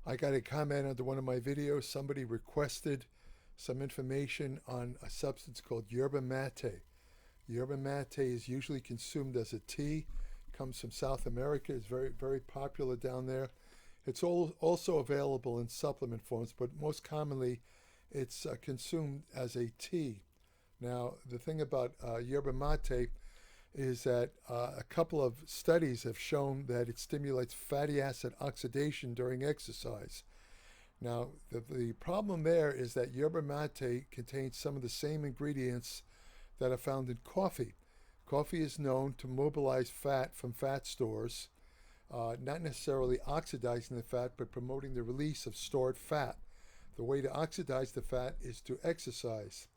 I got a comment under one of my videos. Somebody requested some information on a substance called yerba mate. Yerba mate is usually consumed as a tea. Comes from South America. It's very popular down there. It's also available in supplement forms, but most commonly it's consumed as a tea. Now, the thing about yerba mate is that a couple of studies have shown that it stimulates fatty acid oxidation during exercise. Now, the problem there is that yerba mate contains some of the same ingredients that are found in coffee. Coffee is known to mobilize fat from fat stores, not necessarily oxidizing the fat, but promoting the release of stored fat. The way to oxidize the fat is to exercise.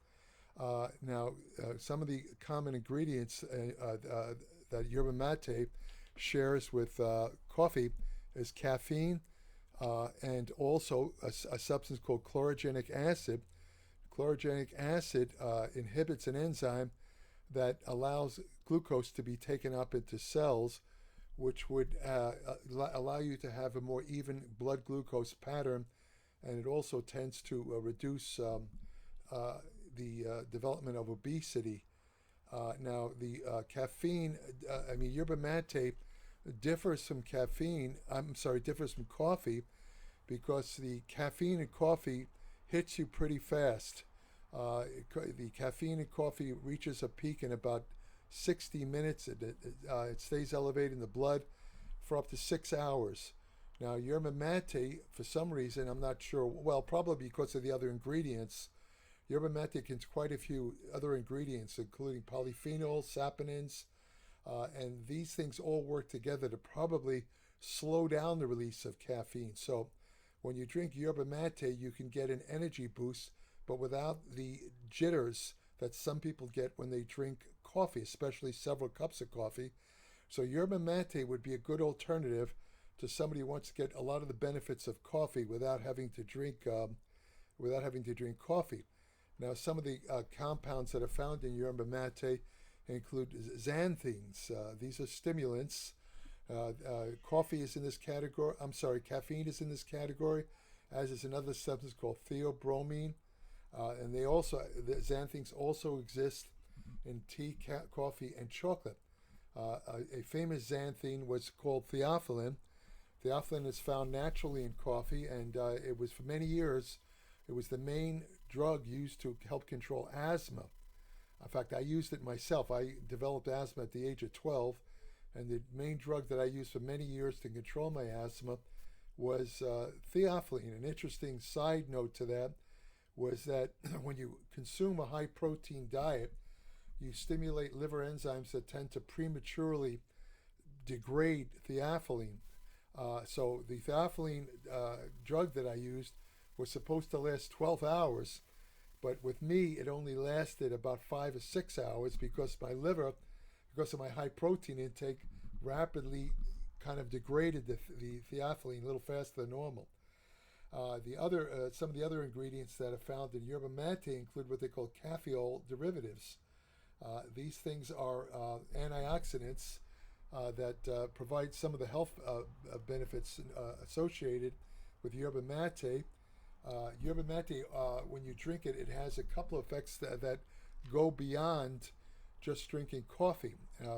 Some of the common ingredients that yerba mate shares with coffee is caffeine and also a substance called chlorogenic acid. Chlorogenic acid inhibits an enzyme that allows glucose to be taken up into cells, which would allow you to have a more even blood glucose pattern, and it also tends to reduce the development of obesity. The caffeine, yerba mate differs from differs from coffee because the caffeine in coffee hits you pretty fast. The caffeine in coffee reaches a peak in about 60 minutes. It stays elevated in the blood for up to 6 hours. Now, yerba mate, for some reason, I'm not sure, well, probably because of the other ingredients, yerba mate contains quite a few other ingredients, including polyphenols, saponins, and these things all work together to probably slow down the release of caffeine. So when you drink yerba mate, you can get an energy boost, but without the jitters that some people get when they drink coffee, especially several cups of coffee. So yerba mate would be a good alternative to somebody who wants to get a lot of the benefits of coffee without having to drink coffee. Now, some of the compounds that are found in yerba mate include xanthines. These are stimulants. Coffee is in this category. Caffeine is in this category, as is another substance called theobromine. And the xanthines also exist in tea, coffee, and chocolate. A famous xanthine was called theophylline. Theophylline is found naturally in coffee, and it was for many years. It was the main drug used to help control asthma. In fact, I used it myself. I developed asthma at the age of 12, and the main drug that I used for many years to control my asthma was theophylline. An interesting side note to that was that when you consume a high protein diet, you stimulate liver enzymes that tend to prematurely degrade theophylline. So the theophylline drug that I used was supposed to last 12 hours, but with me it only lasted about 5 or 6 hours because my liver, because of my high protein intake, rapidly kind of degraded the theophylline a little faster than normal. Some of the other ingredients that are found in yerba mate include what they call caffeol derivatives. These things are antioxidants that provide some of the health benefits associated with yerba mate. Yerba mate, when you drink it, it has a couple of effects that go beyond just drinking coffee.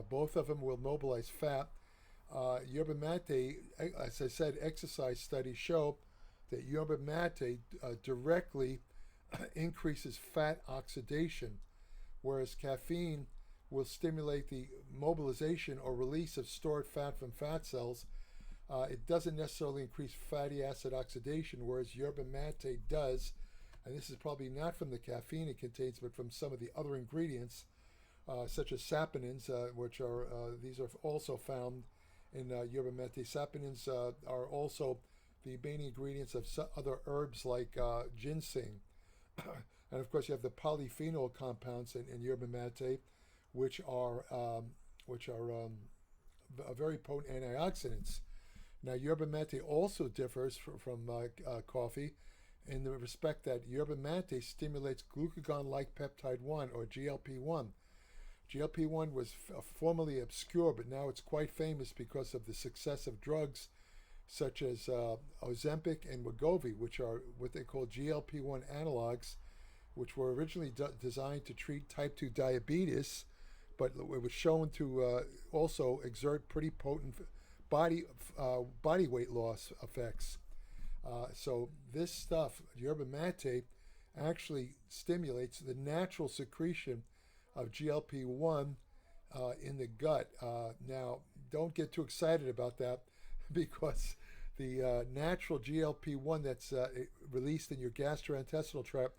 Both of them will mobilize fat. Yerba mate, as I said, exercise studies show that yerba mate directly increases fat oxidation, whereas caffeine will stimulate the mobilization or release of stored fat from fat cells. It doesn't necessarily increase fatty acid oxidation, whereas yerba mate does. And this is probably not from the caffeine it contains, but from some of the other ingredients, such as saponins, which are these are also found in yerba mate. Saponins are also the main ingredients of other herbs like ginseng. And of course, you have the polyphenol compounds in yerba mate, which are very potent antioxidants. Now, yerba mate also differs from coffee in the respect that yerba mate stimulates glucagon-like peptide 1, or GLP-1. GLP-1 was formerly obscure, but now it's quite famous because of the success of drugs such as Ozempic and Wegovy, which are what they call GLP-1 analogs, which were originally designed to treat type 2 diabetes, but it was shown to also exert pretty potent body body weight loss effects. So this stuff, yerba mate, actually stimulates the natural secretion of GLP-1 in the gut. Now, don't get too excited about that because the natural GLP-1 that's released in your gastrointestinal tract,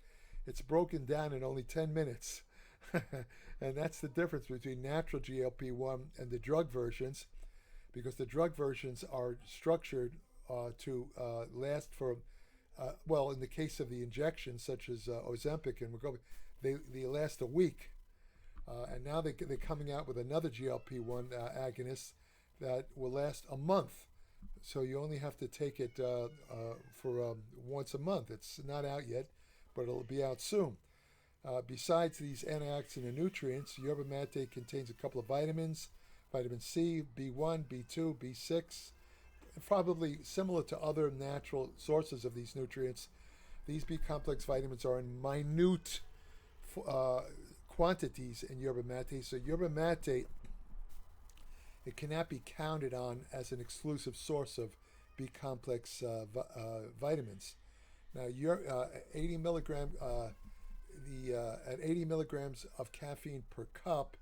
it's broken down in only 10 minutes. And that's the difference between natural GLP-1 and the drug versions, because the drug versions are structured to last for, well, in the case of the injections, such as Ozempic and Wegovy, they last a week. And now they're coming out with another GLP-1 agonist that will last a month. So you only have to take it for once a month. It's not out yet, but it'll be out soon. Besides these antioxidant and nutrients, yerba mate contains a couple of vitamins, vitamin C, B1, B2, B6, probably similar to other natural sources of these nutrients. These B-complex vitamins are in minute quantities in yerba mate. So yerba mate, it cannot be counted on as an exclusive source of B-complex vitamins. Now, 80 milligram, at 80 milligrams of caffeine per cup,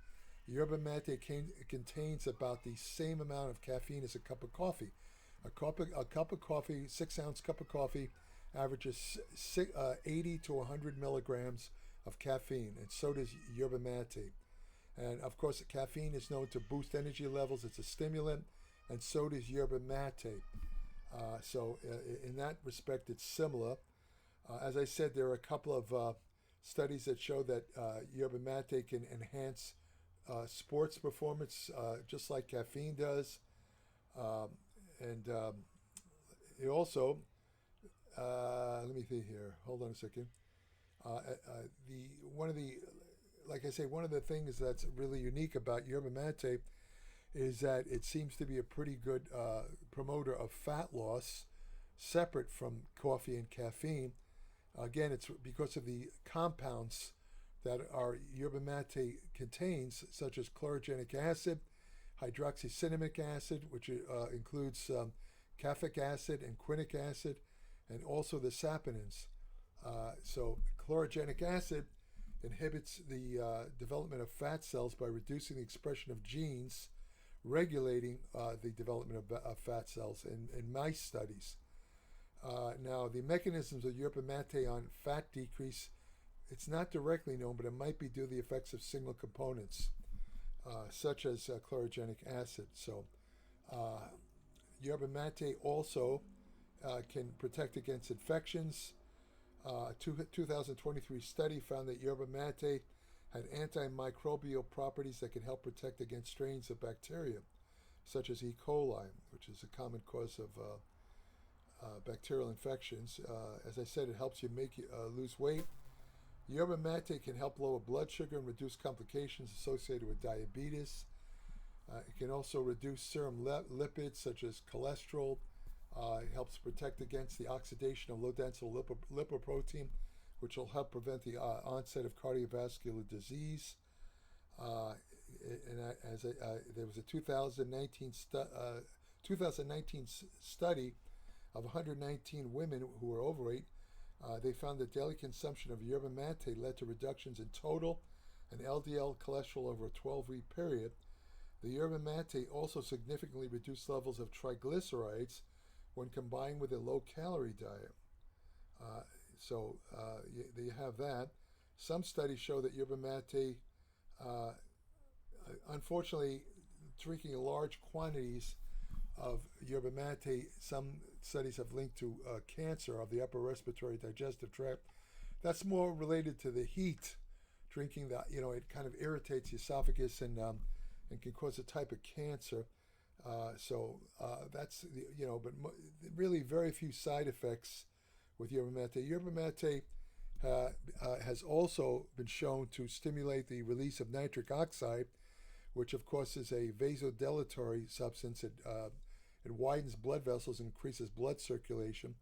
yerba mate contains about the same amount of caffeine as a cup of coffee. A cup of coffee, 6-ounce cup of coffee, averages 80 to 100 milligrams of caffeine, and so does yerba mate. And of course, caffeine is known to boost energy levels. It's a stimulant, and so does yerba mate. So in that respect, it's similar. As I said, there are a couple of studies that show that yerba mate can enhance sports performance, just like caffeine does. And it also, let me think here. Hold on a second. Like I say, one of the things that's really unique about yerba mate is that it seems to be a pretty good promoter of fat loss, separate from coffee and caffeine. Again, it's because of the compounds that our yerba mate contains, such as chlorogenic acid, hydroxycinnamic acid, which includes caffeic acid and quinic acid, and also the saponins. So chlorogenic acid inhibits the development of fat cells by reducing the expression of genes regulating the development of fat cells in mice studies. Now, the mechanisms of yerba mate on fat decrease, it's not directly known, but it might be due to the effects of single components, such as chlorogenic acid. So yerba mate also can protect against infections. A 2023 study found that yerba mate had antimicrobial properties that can help protect against strains of bacteria, such as E. coli, which is a common cause of bacterial infections. As I said, it helps you lose weight. Yerba mate can help lower blood sugar and reduce complications associated with diabetes. It can also reduce serum lipids such as cholesterol. It helps protect against the oxidation of low-density lipoprotein, which will help prevent the onset of cardiovascular disease. There was a 2019 study of 119 women who were overweight. They found that daily consumption of yerba mate led to reductions in total and LDL cholesterol over a 12-week period. The yerba mate also significantly reduced levels of triglycerides when combined with a low-calorie diet. So you have that. Some studies show that yerba mate, unfortunately, drinking large quantities of yerba mate, some studies have linked to cancer of the upper respiratory digestive tract. That's more related to the heat. Drinking that, it kind of irritates the esophagus and can cause a type of cancer. That's but really very few side effects with yerba mate. Yerba mate has also been shown to stimulate the release of nitric oxide, which of course is a vasodilatory substance. It It widens blood vessels and increases blood circulation,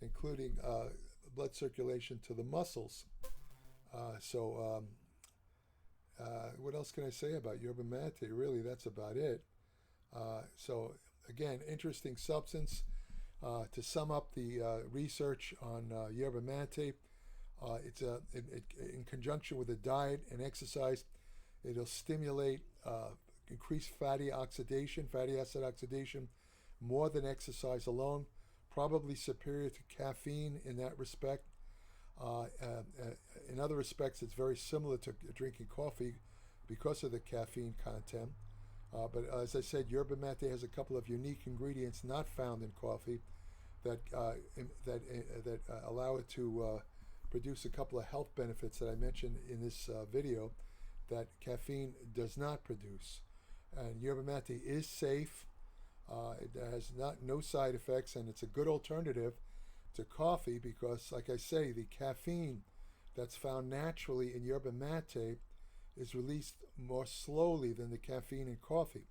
including blood circulation to the muscles. What else can I say about yerba mate? Really, that's about it. So again, interesting substance. To sum up the research on yerba mate, in conjunction with a diet and exercise, it'll stimulate increased fatty acid oxidation, more than exercise alone. Probably superior to caffeine in that respect. In other respects, it's very similar to drinking coffee because of the caffeine content. But as I said, yerba mate has a couple of unique ingredients not found in coffee that allow it to produce a couple of health benefits that I mentioned in this video that caffeine does not produce. And yerba mate is safe. It has no side effects, and it's a good alternative to coffee because, like I say, the caffeine that's found naturally in yerba mate is released more slowly than the caffeine in coffee.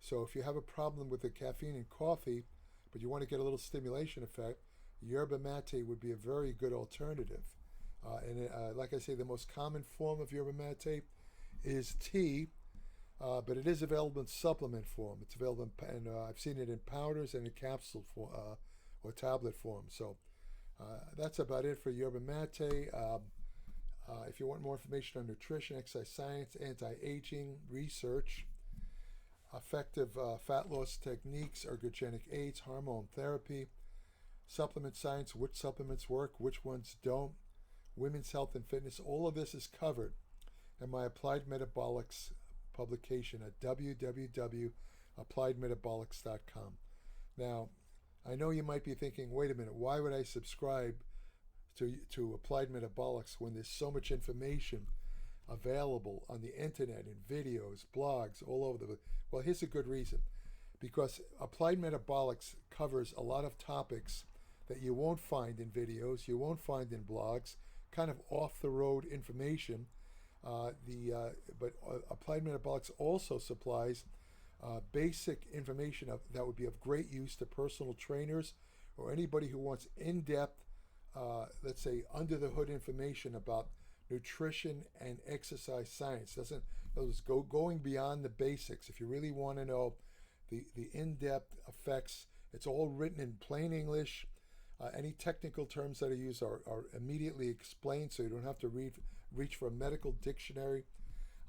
So if you have a problem with the caffeine in coffee, but you want to get a little stimulation effect, yerba mate would be a very good alternative. Like I say, the most common form of yerba mate is tea, but it is available in supplement form. It's available in I've seen it in powders and in capsule form or tablet form. So that's about it for yerba mate. If you want more information on nutrition, exercise science, anti-aging research, effective fat loss techniques, ergogenic aids, hormone therapy, supplement science, which supplements work, which ones don't, women's health and fitness, all of this is covered in my Applied Metabolics publication at www.appliedmetabolics.com. Now, I know you might be thinking, wait a minute, why would I subscribe to Applied Metabolics when there's so much information available on the internet in videos, blogs, all over the... Well, here's a good reason. Because Applied Metabolics covers a lot of topics that you won't find in videos, you won't find in blogs, kind of off-the-road information. But Applied Metabolics also supplies basic information that would be of great use to personal trainers or anybody who wants in-depth, let's say, under-the-hood information about nutrition and exercise science. Going beyond the basics. If you really want to know the in-depth effects, it's all written in plain English. Any technical terms that are used are immediately explained, so you don't have to reach for a medical dictionary.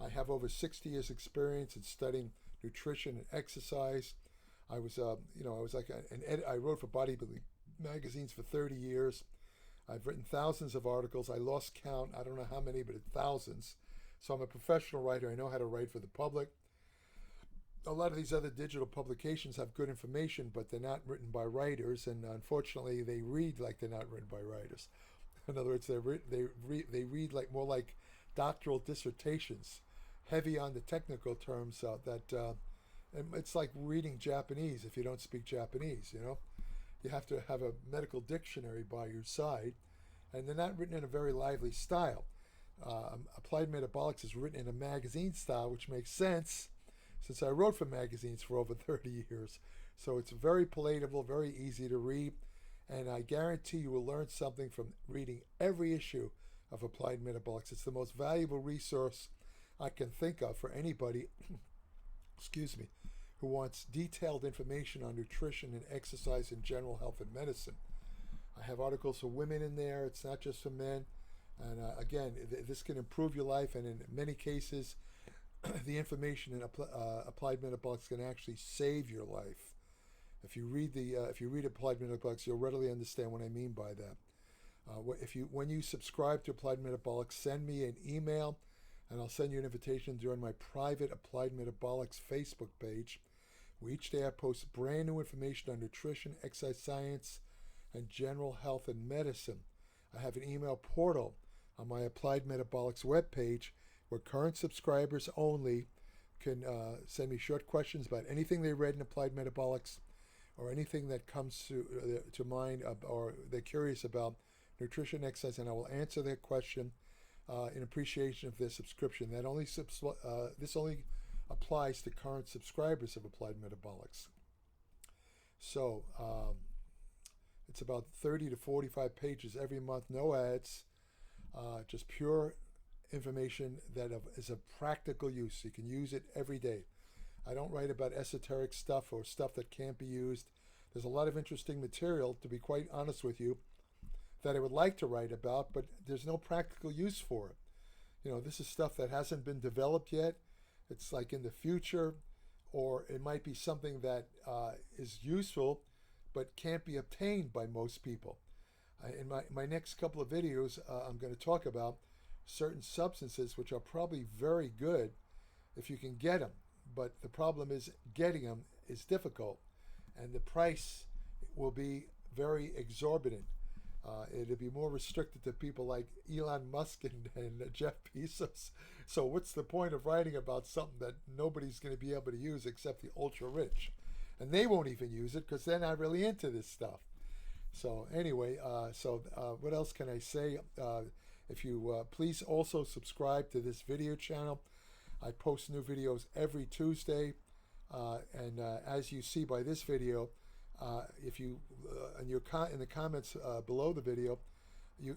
I have over 60 years experience in studying nutrition and exercise. I was like I wrote for bodybuilding magazines for 30 years. I've written thousands of articles. I lost count. I don't know how many, but it's thousands. So I'm a professional writer. I know how to write for the public. A lot of these other digital publications have good information, but they're not written by writers, and unfortunately, they read like they're not written by writers. In other words, they read like more like doctoral dissertations, heavy on the technical terms. It's like reading Japanese if you don't speak Japanese. You have to have a medical dictionary by your side, and they're not written in a very lively style. Applied Metabolics is written in a magazine style, which makes sense since I wrote for magazines for over 30 years. So it's very palatable, very easy to read, and I guarantee you will learn something from reading every issue of Applied Metabolics. It's the most valuable resource I can think of for anybody excuse me, who wants detailed information on nutrition and exercise and general health and medicine. I have articles for women in there. It's not just for men. And again, this can improve your life, and in many cases, the information in Applied Metabolics can actually save your life. If you read Applied Metabolics, you'll readily understand what I mean by that. When you subscribe to Applied Metabolics, send me an email, and I'll send you an invitation to join my private Applied Metabolics Facebook page, where each day I post brand new information on nutrition, exercise science, and general health and medicine. I have an email portal on my Applied Metabolics webpage where current subscribers only can send me short questions about anything they read in Applied Metabolics or anything that comes to mind or they're curious about nutrition, exercise, and I will answer their question in appreciation of their subscription. This only applies to current subscribers of Applied Metabolics. So it's about 30 to 45 pages every month, no ads, just pure information that is of practical use. You can use it every day. I don't write about esoteric stuff or stuff that can't be used. There's a lot of interesting material, to be quite honest with you, that I would like to write about, but there's no practical use for it. You know, this is stuff that hasn't been developed yet. It's like in the future, or it might be something that is useful but can't be obtained by most people. In my next couple of videos, I'm going to talk about certain substances which are probably very good if you can get them. But the problem is getting them is difficult, and the price will be very exorbitant. It'll be more restricted to people like Elon Musk and Jeff Bezos. So what's the point of writing about something that nobody's going to be able to use except the ultra rich? And they won't even use it because they're not really into this stuff. So anyway, what else can I say? If you please also subscribe to this video channel. I post new videos every Tuesday, and as you see by this video, if you in the comments below the video,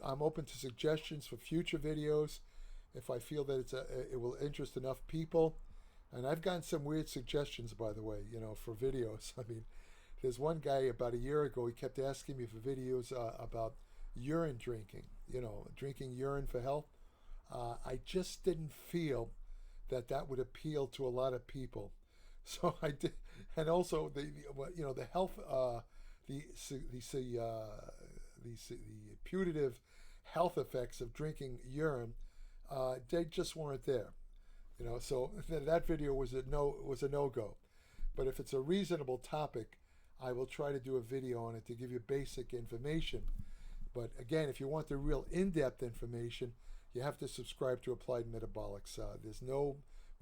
I'm open to suggestions for future videos if I feel that it will interest enough people. And I've gotten some weird suggestions, by the way, for videos. I mean, there's one guy about a year ago, he kept asking me for videos about urine drinking, drinking urine for health. I just didn't feel that would appeal to a lot of people. So I did, and also the health, the putative health effects of drinking urine, they just weren't there. So that video was a no-go. But if it's a reasonable topic, I will try to do a video on it to give you basic information. But again, if you want the real in-depth information, you have to subscribe to Applied Metabolics. There's no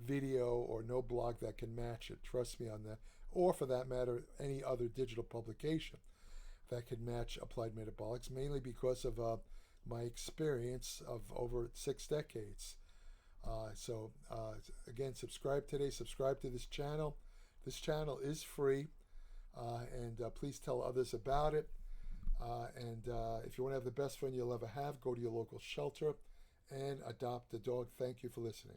video or no blog that can match it. Trust me on that. Or for that matter, any other digital publication that can match Applied Metabolics, mainly because of my experience of over 6 decades. Again, subscribe today. Subscribe to this channel. This channel is free, and please tell others about it. If you want to have the best friend you'll ever have, go to your local shelter and adopt a dog. Thank you for listening.